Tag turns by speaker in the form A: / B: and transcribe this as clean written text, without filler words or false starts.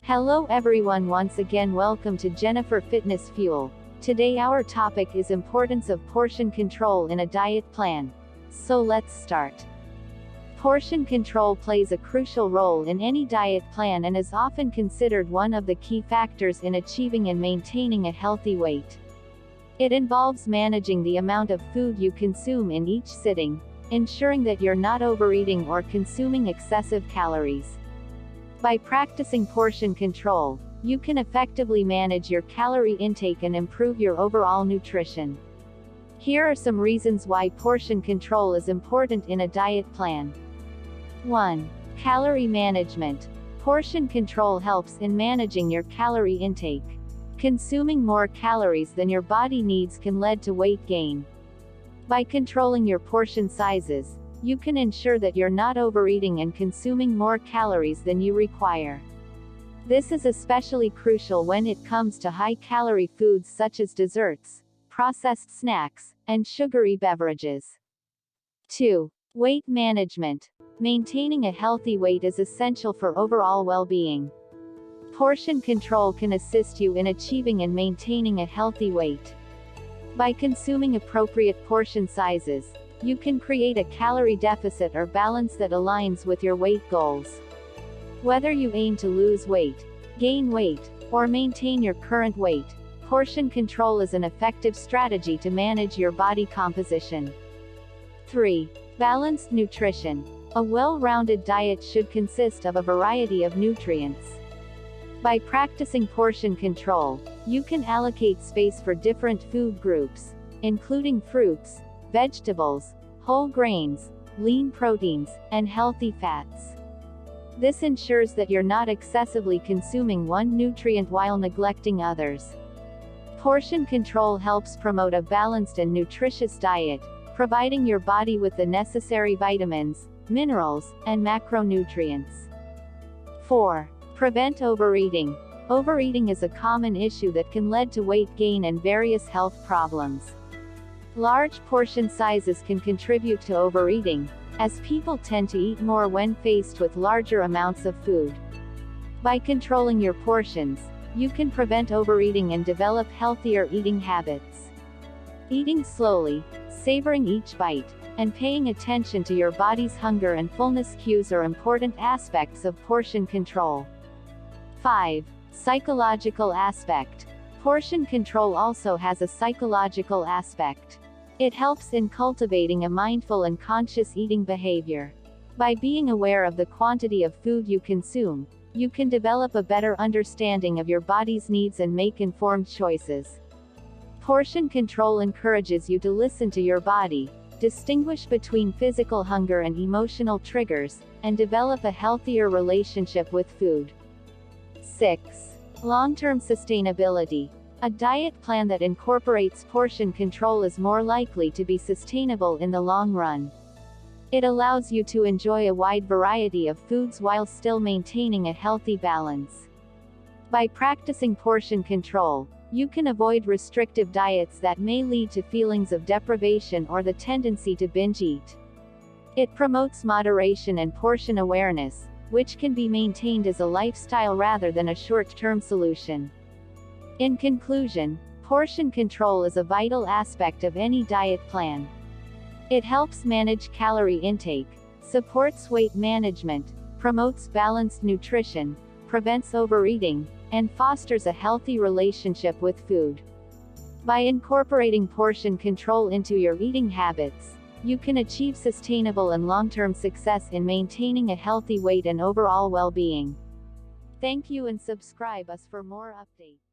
A: Hello everyone, once again welcome to Jennifer Fitness Fuel. Today our topic is importance of portion control in a diet plan. So let's start. Portion control plays a crucial role in any diet plan and is often considered one of the key factors in achieving and maintaining a healthy weight. It involves managing the amount of food you consume in each sitting, ensuring that you're not overeating or consuming excessive calories. By practicing portion control, you can effectively manage your calorie intake and improve your overall nutrition. Here are some reasons why portion control is important in a diet plan. 1. Calorie management. Portion control helps in managing your calorie intake. Consuming more calories than your body needs can lead to weight gain. By controlling your portion sizes, you can ensure that you're not overeating and consuming more calories than you require. This is especially crucial when it comes to high-calorie foods such as desserts, processed snacks, and sugary beverages. 2. Weight management. Maintaining a healthy weight is essential for overall well-being. Portion control can assist you in achieving and maintaining a healthy weight. By consuming appropriate portion sizes, you can create a calorie deficit or balance that aligns with your weight goals. Whether you aim to lose weight, gain weight, or maintain your current weight, portion control is an effective strategy to manage your body composition. 3. Balanced nutrition. A well-rounded diet should consist of a variety of nutrients. By practicing portion control, you can allocate space for different food groups, including fruits, vegetables, whole grains, lean proteins, and healthy fats. This ensures that you're not excessively consuming one nutrient while neglecting others. Portion control helps promote a balanced and nutritious diet, providing your body with the necessary vitamins, minerals, and macronutrients. 4. Prevent overeating. Overeating is a common issue that can lead to weight gain and various health problems. Large portion sizes can contribute to overeating, as people tend to eat more when faced with larger amounts of food. By controlling your portions, you can prevent overeating and develop healthier eating habits. Eating slowly, savoring each bite, and paying attention to your body's hunger and fullness cues are important aspects of portion control. 5. Psychological aspect. Portion control also has a psychological aspect. It helps in cultivating a mindful and conscious eating behavior. By being aware of the quantity of food you consume, you can develop a better understanding of your body's needs and make informed choices. Portion control encourages you to listen to your body, distinguish between physical hunger and emotional triggers, and develop a healthier relationship with food. 6. Long-term sustainability. A diet plan that incorporates portion control is more likely to be sustainable in the long run. It allows you to enjoy a wide variety of foods while still maintaining a healthy balance. By practicing portion control, you can avoid restrictive diets that may lead to feelings of deprivation or the tendency to binge eat. It promotes moderation and portion awareness, which can be maintained as a lifestyle rather than a short-term solution. In conclusion, portion control is a vital aspect of any diet plan. It helps manage calorie intake, supports weight management, promotes balanced nutrition, prevents overeating, and fosters a healthy relationship with food. By incorporating portion control into your eating habits, you can achieve sustainable and long-term success in maintaining a healthy weight and overall well-being. Thank you and subscribe us for more updates.